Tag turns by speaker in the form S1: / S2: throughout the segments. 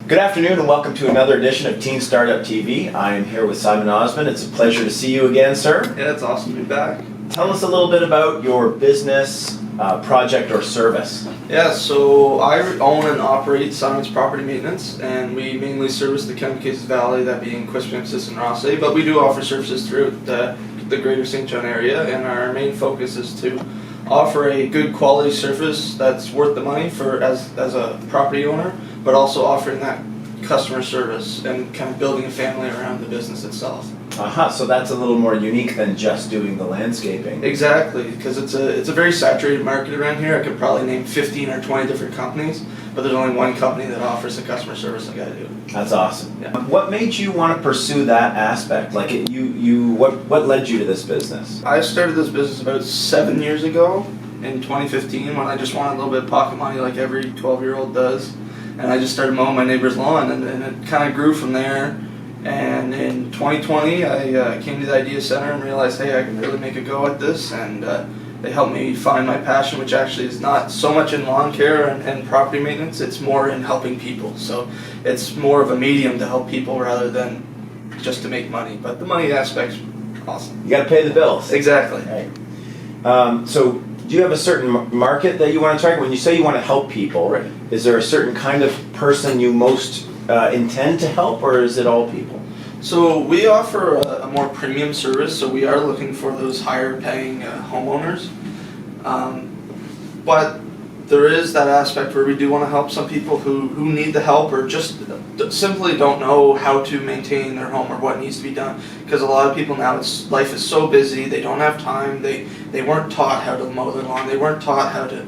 S1: Good afternoon and welcome to another edition of Teen Startup TV. I am here with Simon Osmond. It's a pleasure to see you again, sir.
S2: Yeah, it's awesome to be back.
S1: Tell us a little bit about your business, project, or service.
S2: Yeah, so I own and operate Simon's Property Maintenance, and we mainly service the County Cases Valley, that being Quispamsis and Rothesay, but we do offer services throughout the greater St. John area, and our main focus is to offer a good quality service that's worth the money for as a property owner, but also offering that customer service and kind of building a family around the business itself.
S1: So that's a little more unique than just doing the landscaping.
S2: Exactly, because it's a very saturated market around here. I could probably name 15 or 20 different companies, but there's only one company that offers the customer service like I do.
S1: That's awesome.
S2: Yeah.
S1: What made you want to pursue that aspect? Like what led you to this business?
S2: I started this business about 7 years ago in 2015 when I just wanted a little bit of pocket money like every 12-year-old does. And I just started mowing my neighbor's lawn, and it kind of grew from there. And in 2020, I came to the Idea Center and realized, hey, I can really make a go at this. And they helped me find my passion, which actually is not so much in lawn care and property maintenance. It's more in helping people. So it's more of a medium to help people rather than just to make money. But the money aspect's awesome.
S1: You got to pay the bills.
S2: Exactly.
S1: Right. So do you have a certain market that you want to target? When you say you want to help people,
S2: Right.
S1: Is there a certain kind of person you most intend to help, or is it all people?
S2: So we offer a more premium service, so we are looking for those higher paying homeowners. But there is that aspect where we do want to help some people who need the help or just simply don't know how to maintain their home or what needs to be done. Because a lot of people now, life is so busy, they don't have time, they weren't taught how to mow their lawn, they weren't taught how to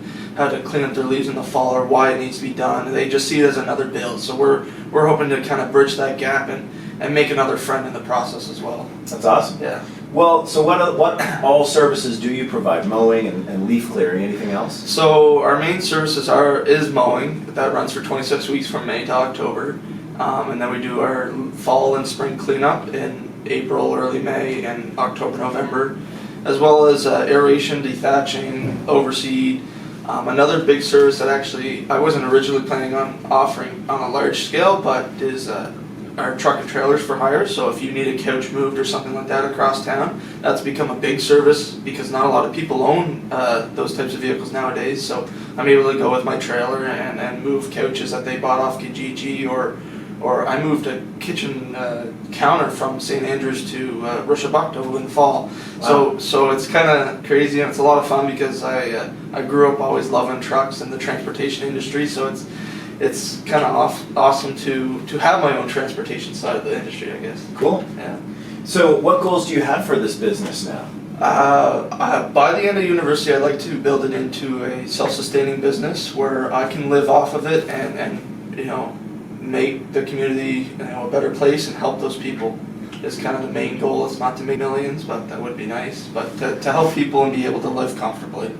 S2: clean up their leaves in the fall or why it needs to be done. They just see it as another bill. So we're hoping to kind of bridge that gap and make another friend in the process as well.
S1: That's awesome.
S2: Yeah.
S1: Well, so what all services do you provide? Mowing and leaf clearing, anything else?
S2: So our main services is mowing. That runs for 26 weeks from May to October. And then we do our fall and spring cleanup in April, early May, and October, November, as well as aeration, dethatching, overseed. Another big service that actually I wasn't originally planning on offering on a large scale, but is our truck and trailers for hire. So if you need a couch moved or something like that across town, that's become a big service because not a lot of people own those types of vehicles nowadays. So I'm able to go with my trailer and move couches that they bought off Kijiji, or I moved a kitchen counter from St. Andrews to Rushabakto in the fall.
S1: Wow.
S2: So it's kind of crazy and it's a lot of fun because I grew up always loving trucks and the transportation industry. So it's kind of awesome to have my own transportation side of the industry, I guess.
S1: Cool.
S2: Yeah.
S1: So what goals do you have for this business now?
S2: By the end of university, I'd like to build it into a self-sustaining business where I can live off of it and make the community a better place and help those people is kind of the main goal. It's not to make millions, but that would be nice. But to help people and be able to live comfortably.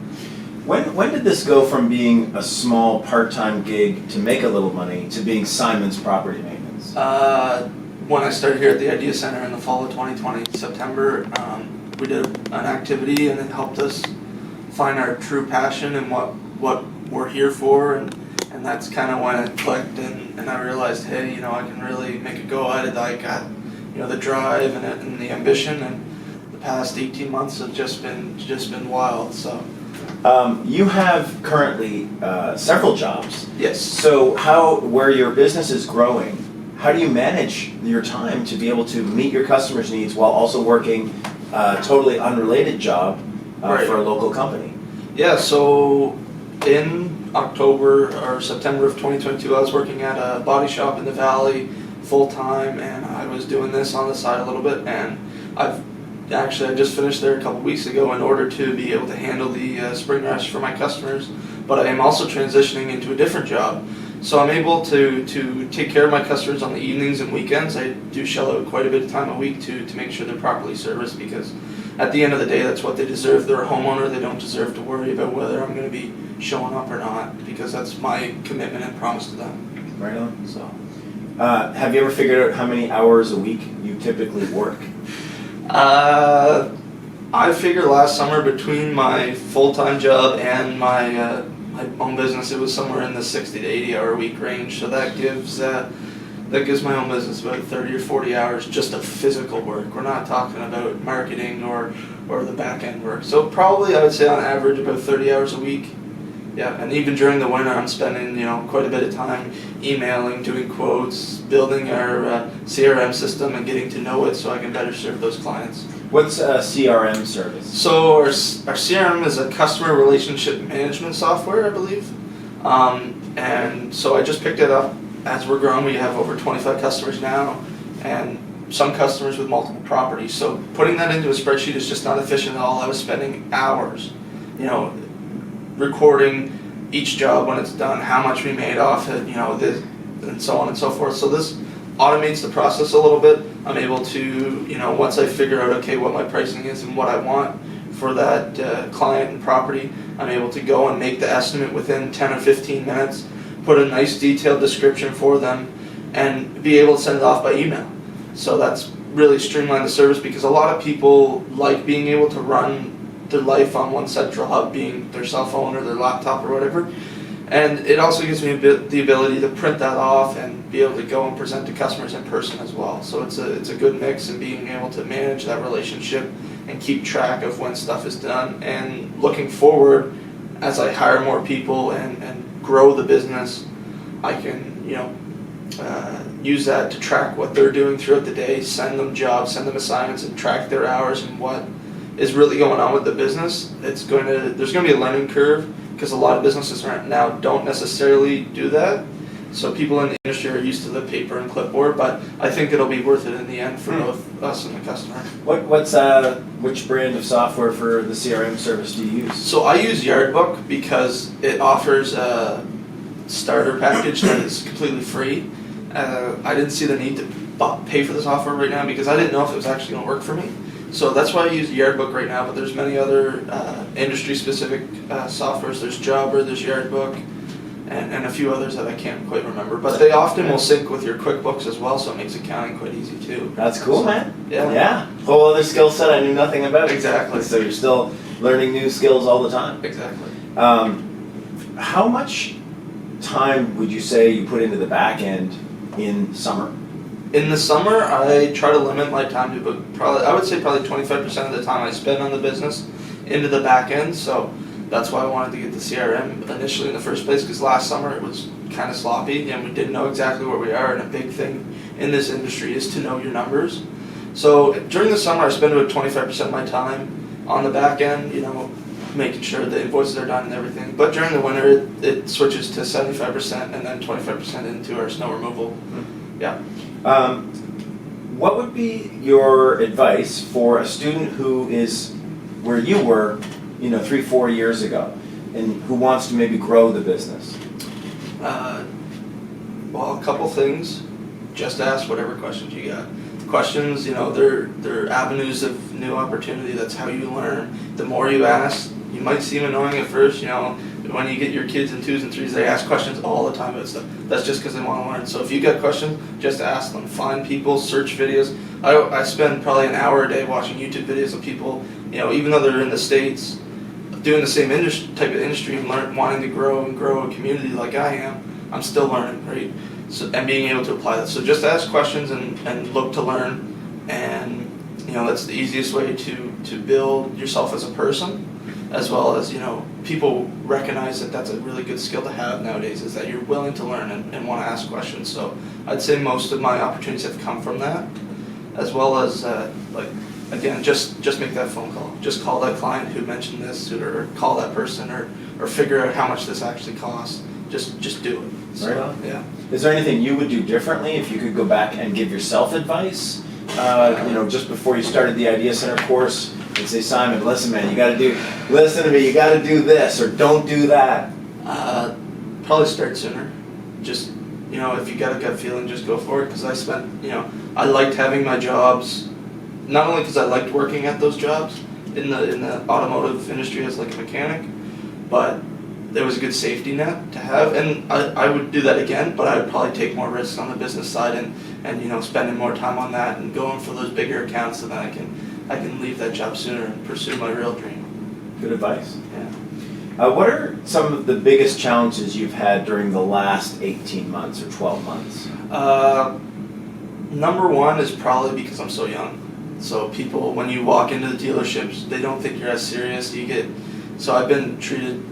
S1: When did this go from being a small part-time gig to make a little money to being Simon's Property Maintenance?
S2: When I started here at the Idea Center in the fall of 2020, September, we did an activity and it helped us find our true passion and what we're here for, and that's kind of when it clicked and I realized, hey, I can really make a go at it. I got the drive and the ambition, and the past 18 months have just been wild. So
S1: you have currently several jobs.
S2: yes.
S1: So where your business is growing, how do you manage your time to be able to meet your customers' needs while also working a totally unrelated job
S2: Right.
S1: for a local company?
S2: Yeah, so in October or September of 2022, I was working at a body shop in the Valley full-time, and I was doing this on the side a little bit, and I just finished there a couple weeks ago in order to be able to handle the spring rush for my customers, but I am also transitioning into a different job. So I'm able to take care of my customers on the evenings and weekends. I do shell out quite a bit of time a week to make sure they're properly serviced, because at the end of the day, that's what they deserve. They're a homeowner. They don't deserve to worry about whether I'm going to be showing up or not, because that's my commitment and promise to them.
S1: Right on.
S2: So,
S1: Have you ever figured out how many hours a week you typically work?
S2: I figured last summer between my full-time job and my own business, it was somewhere in the 60 to 80 hour week range. So that gives that gives my own business about 30 or 40 hours just of physical work. We're not talking about marketing or the back end work. So probably I would say on average about 30 hours a week. Yeah, and even during the winter I'm spending, quite a bit of time emailing, doing quotes, building our CRM system and getting to know it so I can better serve those clients.
S1: What's a CRM service?
S2: So our CRM is a customer relationship management software, I believe. And so I just picked it up as we're growing. We have over 25 customers now and some customers with multiple properties. So putting that into a spreadsheet is just not efficient at all. I was spending hours, recording each job when it's done, how much we made off it, this, and so on and so forth. So this automates the process a little bit. I'm able to, once I figure out, okay, what my pricing is and what I want for that client and property, I'm able to go and make the estimate within 10 or 15 minutes, put a nice detailed description for them, and be able to send it off by email. So that's really streamlined the service because a lot of people like being able to run their life on one central hub, being their cell phone or their laptop or whatever. And it also gives me the ability to print that off and be able to go and present to customers in person as well. So it's a good mix in being able to manage that relationship and keep track of when stuff is done. And looking forward, as I hire more people and grow the business, I can use that to track what they're doing throughout the day, send them jobs, send them assignments, and track their hours and what is really going on with the business. There's going to be a learning curve because a lot of businesses right now don't necessarily do that. So people in the industry are used to the paper and clipboard, but I think it'll be worth it in the end for both us and the customer.
S1: Which brand of software for the CRM service do you use?
S2: So I use Yardbook because it offers a starter package that is completely free. I didn't see the need to pay for the software right now because I didn't know if it was actually going to work for me. So that's why I use Yardbook right now, but there's many other industry-specific softwares. There's Jobber, there's Yardbook, and a few others that I can't quite remember. But they often will sync with your QuickBooks as well, so it makes accounting quite easy too.
S1: That's cool, man.
S2: Yeah.
S1: Yeah. Whole other skill set I knew nothing about.
S2: Exactly.
S1: So you're still learning new skills all the time.
S2: Exactly.
S1: How much time would you say you put into the back end in summer?
S2: In the summer, I try to limit my time to I would say probably 25% of the time I spend on the business into the back end. So that's why I wanted to get the CRM initially in the first place, because last summer it was kind of sloppy and we didn't know exactly where we are. And a big thing in this industry is to know your numbers. So during the summer, I spend about 25% of my time on the back end, making sure the invoices are done and everything. But during the winter, it switches to 75% and then 25% into our snow removal. Yeah.
S1: What would be your advice for a student who is where you were, 3-4 years ago, and who wants to maybe grow the business?
S2: Well, a couple things. Just ask whatever questions you got. Questions, they're avenues of new opportunity. That's how you learn. The more you ask, you might seem annoying at first, when you get your kids in 2s and 3s, they ask questions all the time about stuff. That's just because they want to learn. So if you got questions, just ask them. Find people, search videos. I spend probably an hour a day watching YouTube videos of people, even though they're in the States, doing the same type of industry and wanting to grow a community like I am. I'm still learning, right? So, and being able to apply that. So just ask questions and look to learn. And, that's the easiest way to build yourself as a person, as well as, people recognize that that's a really good skill to have nowadays, is that you're willing to learn and want to ask questions. So I'd say most of my opportunities have come from that, as well as, again, just make that phone call. Just call that client who mentioned this, or call that person, or figure out how much this actually costs. Just do it. So,
S1: right on.
S2: Yeah.
S1: Is there anything you would do differently if you could go back and give yourself advice? Just before you started the Idea Center course, and say, Simon, listen, man, listen to me, you got to do this, or don't do that.
S2: Probably start sooner. Just, if you got a gut feeling, just go for it. Because I liked having my jobs, not only because I liked working at those jobs in the automotive industry as like a mechanic, but there was a good safety net to have, and I would do that again, but I would probably take more risks on the business side and spending more time on that and going for those bigger accounts, so that I can leave that job sooner and pursue my real dream.
S1: Good advice.
S2: Yeah.
S1: What are some of the biggest challenges you've had during the last 18 months or 12 months?
S2: Number one is probably because I'm so young. So people, when you walk into the dealerships, they don't think you're as serious. So I've been treated,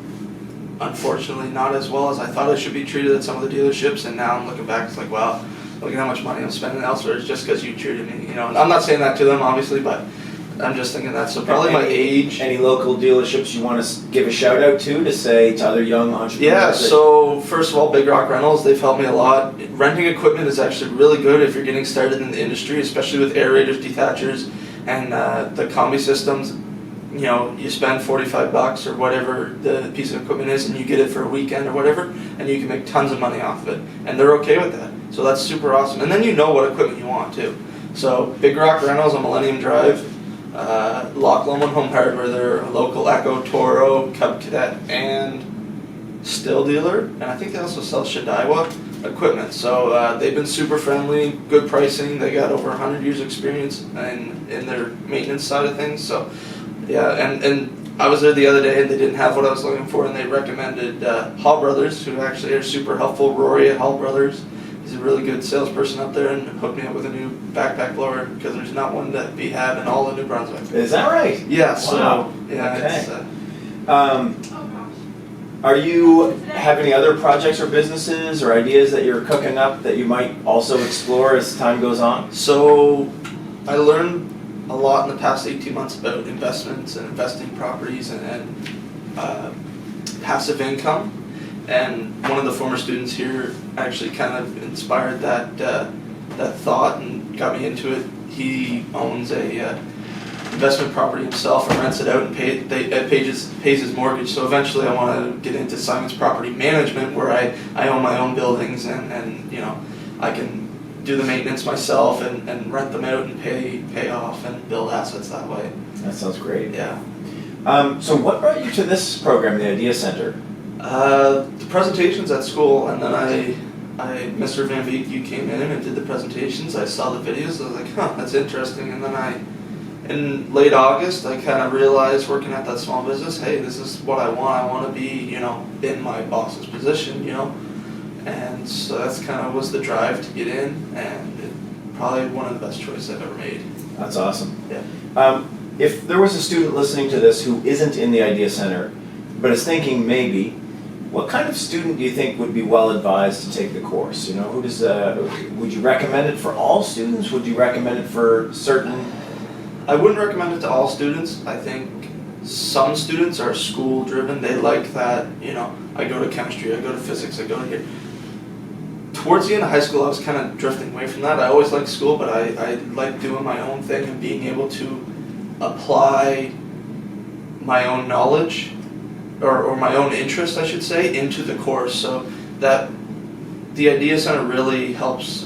S2: unfortunately, not as well as I thought I should be treated at some of the dealerships, and now I'm looking back, it's like, wow, look at how much money I'm spending elsewhere. It's just because you treated me, And I'm not saying that to them, obviously, but I'm just thinking that. So probably my age.
S1: Any local dealerships you want to give a shout out to say to other young entrepreneurs?
S2: Yeah, so first of all, Big Rock Rentals, they've helped me a lot. Renting equipment is actually really good if you're getting started in the industry, especially with aerators, detachers, and the combi systems. You spend $45 or whatever the piece of equipment is, and you get it for a weekend or whatever, and you can make tons of money off of it. And they're okay with that. So that's super awesome. And then you know what equipment you want too. So Big Rock Rentals on Millennium Drive, Loch Lomond Home Hardware, they're a local Echo, Toro, Cub Cadet, and Still dealer, and I think they also sell Shidaiwa equipment. So they've been super friendly, good pricing. They got over 100 years experience in their maintenance side of things. So yeah, and I was there the other day and they didn't have what I was looking for, and they recommended Hall Brothers, who actually are super helpful. Rory at Hall Brothers, he's a really good salesperson up there, and hooked me up with a new backpack blower because there's not one that we have in all of New Brunswick.
S1: Is that right?
S2: Yeah.
S1: Wow.
S2: So yeah.
S1: Okay.
S2: It's,
S1: Are you have any other projects or businesses or ideas that you're cooking up that you might also explore as time goes on?
S2: So I learned a lot in the past 18 months about investments and investing properties and passive income. And one of the former students here actually kind of inspired that thought and got me into it. He owns a investment property himself and rents it out and pays his mortgage. So eventually I want to get into Simon's Property Management, where I own my own buildings and I can do the maintenance myself and rent them out and pay off and build assets that way.
S1: That sounds great.
S2: Yeah.
S1: So what brought you to this program, the Idea Center?
S2: The presentations at school, and then Mr. Van Beek, you came in and did the presentations. I saw the videos. I was like, huh, that's interesting. And then in late August, I kind of realized, working at that small business, hey, this is what I want. I want to be, in my boss's position, And so that's kind of was the drive to get in, and probably one of the best choices I've ever made.
S1: That's awesome.
S2: Yeah.
S1: If there was a student listening to this who isn't in the Idea Center, but is thinking maybe, what kind of student do you think would be well advised to take the course? Who does? Would you recommend it for all students? Would you recommend it for certain?
S2: I wouldn't recommend it to all students. I think some students are school driven. They like that, I go to chemistry, I go to physics, I go to here. Towards the end of high school, I was kind of drifting away from that. I always liked school, but I like doing my own thing and being able to apply my own knowledge or my own interest, I should say, into the course. So that the Idea Center really helps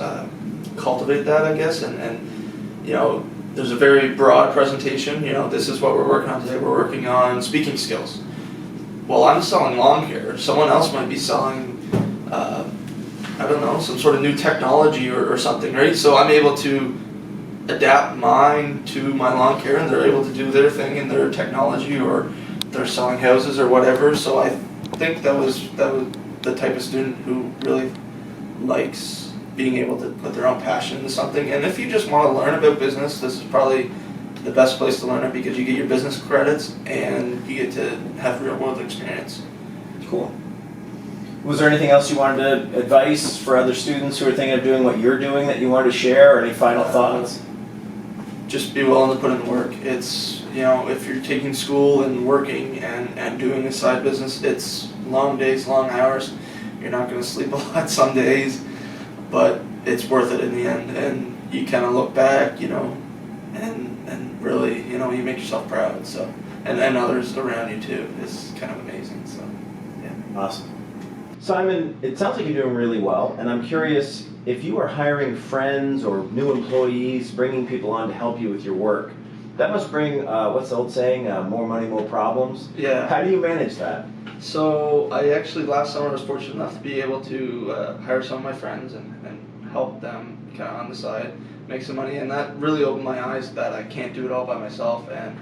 S2: cultivate that, I guess, and there's a very broad presentation. This is what we're working on today. We're working on speaking skills. Well, I'm selling lawn care. Someone else might be selling, I don't know, some sort of new technology or something, right? So I'm able to adapt mine to my lawn care, and they're able to do their thing in their technology, or they're selling houses or whatever. So I think that was the type of student who really likes being able to put their own passion into something. And if you just want to learn about business, this is probably the best place to learn it, because you get your business credits and you get to have real world experience.
S1: Cool. Was there anything else you wanted to advice for other students who are thinking of doing what you're doing that you wanted to share, or any final thoughts?
S2: Just be willing to put in the work. It's, if you're taking school and working and doing a side business, it's long days, long hours. You're not going to sleep a lot some days, but it's worth it in the end. And you kind of look back, and really, you make yourself proud. So, and others around you too. It's kind of amazing. So, yeah.
S1: Awesome. Simon, it sounds like you're doing really well, and I'm curious, if you are hiring friends or new employees, bringing people on to help you with your work, that must bring, what's the old saying, more money, more problems?
S2: Yeah.
S1: How do you manage that?
S2: So I actually last summer was fortunate enough to be able to hire some of my friends and help them kind of on the side make some money, and that really opened my eyes that I can't do it all by myself. And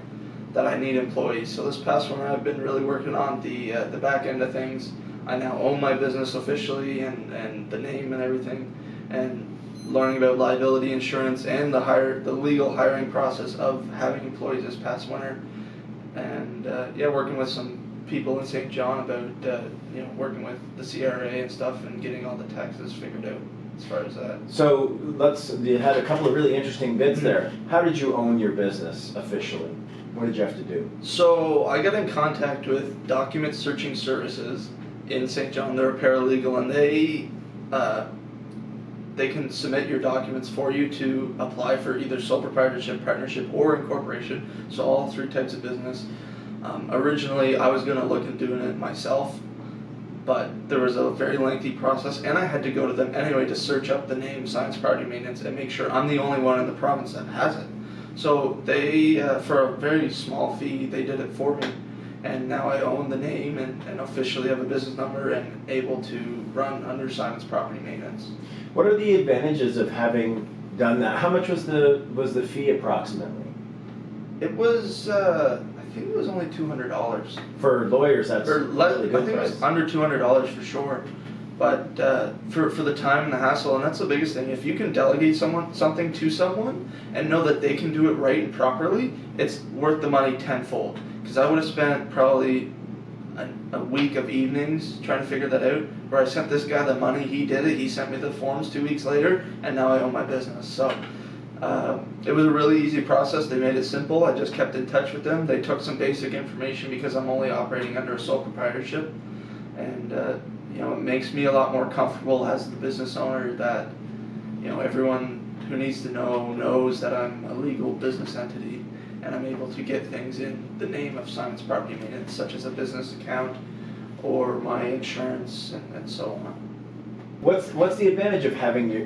S2: that I need employees. So this past winter, I've been really working on the back end of things. I now own my business officially and the name and everything, and learning about liability insurance and the legal hiring process of having employees this past winter, and working with some people in St. John about working with the CRA and stuff and getting all the taxes figured out as far as that.
S1: So you had a couple of really interesting bits there. How did you own your business officially? What did you have to do?
S2: So I got in contact with Document Searching Services in St. John. They're a paralegal, and they can submit your documents for you to apply for either sole proprietorship, partnership, or incorporation. So all three types of business. Originally, I was going to look at doing it myself, but there was a very lengthy process, and I had to go to them anyway to search up the name Science Property Maintenance and make sure I'm the only one in the province that has it. So they, for a very small fee, they did it for me, and now I own the name and officially have a business number and able to run under Science Property Maintenance.
S1: What are the advantages of having done that? How much was the fee approximately?
S2: It was, I think it was only $200.
S1: For lawyers, that's
S2: Or
S1: really good
S2: I think
S1: price.
S2: it was under $200 for sure. But for the time and the hassle, and that's the biggest thing, if you can delegate something to someone and know that they can do it right and properly, it's worth the money tenfold. Because I would have spent probably a week of evenings trying to figure that out, where I sent this guy the money, he did it, he sent me the forms 2 weeks later, and now I own my business. So it was a really easy process. They made it simple. I just kept in touch with them. They took some basic information because I'm only operating under a sole proprietorship, and it makes me a lot more comfortable as the business owner that everyone who needs to know knows that I'm a legal business entity and I'm able to get things in the name of Science Property Maintenance, such as a business account or my insurance and so on.
S1: What's the advantage of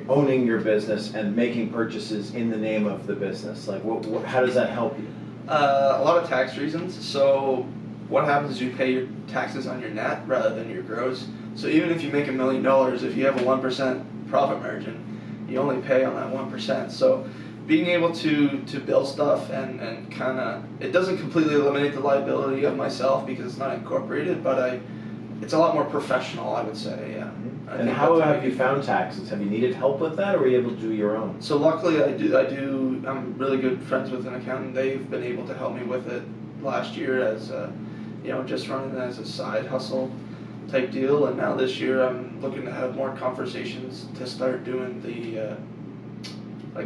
S1: owning your business and making purchases in the name of the business? Like, how does that help you?
S2: A lot of tax reasons. So what happens is you pay your taxes on your net rather than your gross. So even if you make $1 million, if you have a 1% profit margin, you only pay on that 1%. So being able to bill stuff and kind of, it doesn't completely eliminate the liability of myself because it's not incorporated, but it's a lot more professional, I would say, yeah.
S1: And how have you found taxes? Have you needed help with that, or were you able to do your own?
S2: So luckily I do, I'm really good friends with an accountant. They've been able to help me with it last year as, just running it as a side hustle type deal. And now this year I'm looking to have more conversations to start doing the,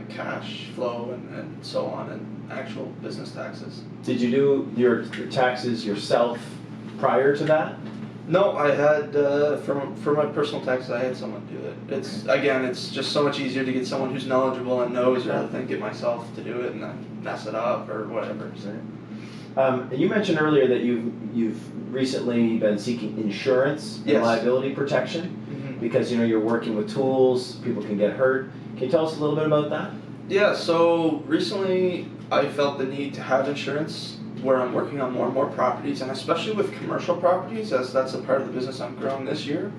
S2: cash flow and so on and actual business taxes.
S1: Did you do your taxes yourself prior to that?
S2: No, I had for my personal taxes, I had someone do it. It's just so much easier to get someone who's knowledgeable and knows rather than get myself to do it and then mess it up or whatever. So.
S1: You mentioned earlier that you've recently been seeking insurance and
S2: Yes.
S1: liability protection because you're working with tools, people can get hurt. Can you tell us a little bit about that?
S2: Yeah. So recently, I felt the need to have insurance where I'm working on more and more properties, and especially with commercial properties, as that's a part of the business I'm growing this year,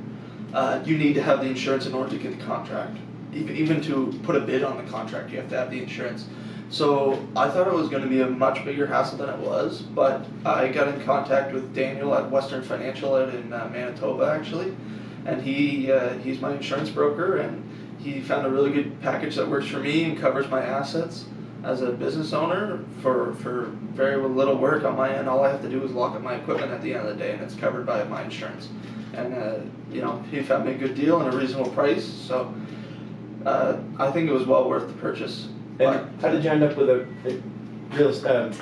S2: you need to have the insurance in order to get the contract. Even to put a bid on the contract, you have to have the insurance. So I thought it was going to be a much bigger hassle than it was, but I got in contact with Daniel at Western Financial out in Manitoba, actually, and he's my insurance broker, and he found a really good package that works for me and covers my assets. As a business owner, for very little work on my end, all I have to do is lock up my equipment at the end of the day, and it's covered by my insurance. And he found me a good deal and a reasonable price, so I think it was well worth the purchase.
S1: And how did you end up with a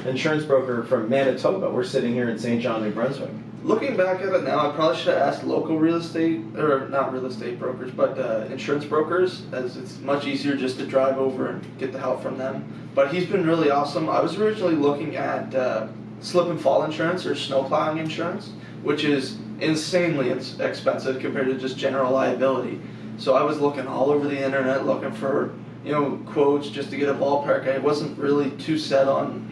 S1: insurance broker from Manitoba? We're sitting here in St. John, New Brunswick.
S2: Looking back at it now, I probably should have asked local real estate, or not real estate brokers, but insurance brokers, as it's much easier just to drive over and get the help from them. But he's been really awesome. I was originally looking at slip and fall insurance or snow plowing insurance, which is insanely expensive compared to just general liability. So I was looking all over the internet looking for quotes just to get a ballpark. I wasn't really too set on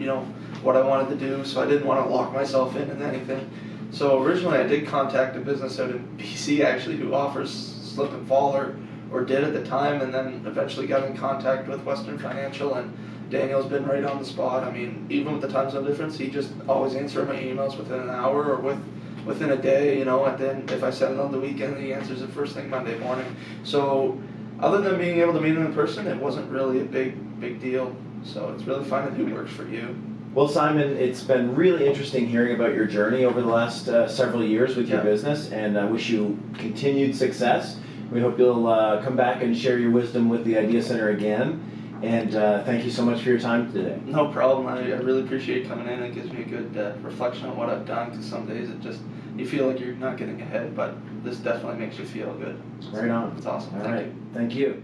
S2: what I wanted to do, so I didn't want to lock myself in anything. So originally I did contact a business out in BC actually who offers slip and fall or or did at the time, and then eventually got in contact with Western Financial, and Daniel's been right on the spot. I mean, even with the time zone difference, he just always answers my emails within an hour or within a day, and then if I send it on the weekend, he answers it first thing Monday morning. So other than being able to meet him in person, it wasn't really a big deal. So it's really finding who works for you.
S1: Well, Simon, it's been really interesting hearing about your journey over the last several years with your business, and I wish you continued success. We hope you'll come back and share your wisdom with the Idea Center again. And thank you so much for your time today.
S2: No problem. I really appreciate coming in. It gives me a good reflection on what I've done, because some days you feel like you're not getting ahead, but this definitely makes you feel good.
S1: Right on.
S2: It's awesome.
S1: All right. Thank you.